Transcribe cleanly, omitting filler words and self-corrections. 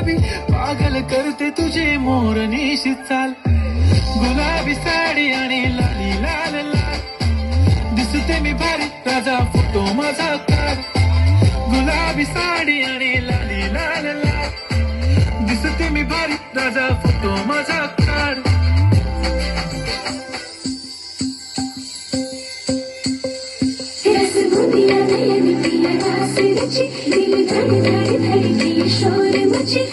गुलाबी पागल करते तुझे मोरनीशी चाल गुलाबी साडी आणि लाली लाल लाल दिसते मी भारी राजा फोटो माझा काढ गुलाबी साडी आणि लाली लाल लाल दिसते मी भारी राजा फोटो माझा काढ दिल धड़ धड़ धड़के शोर मचे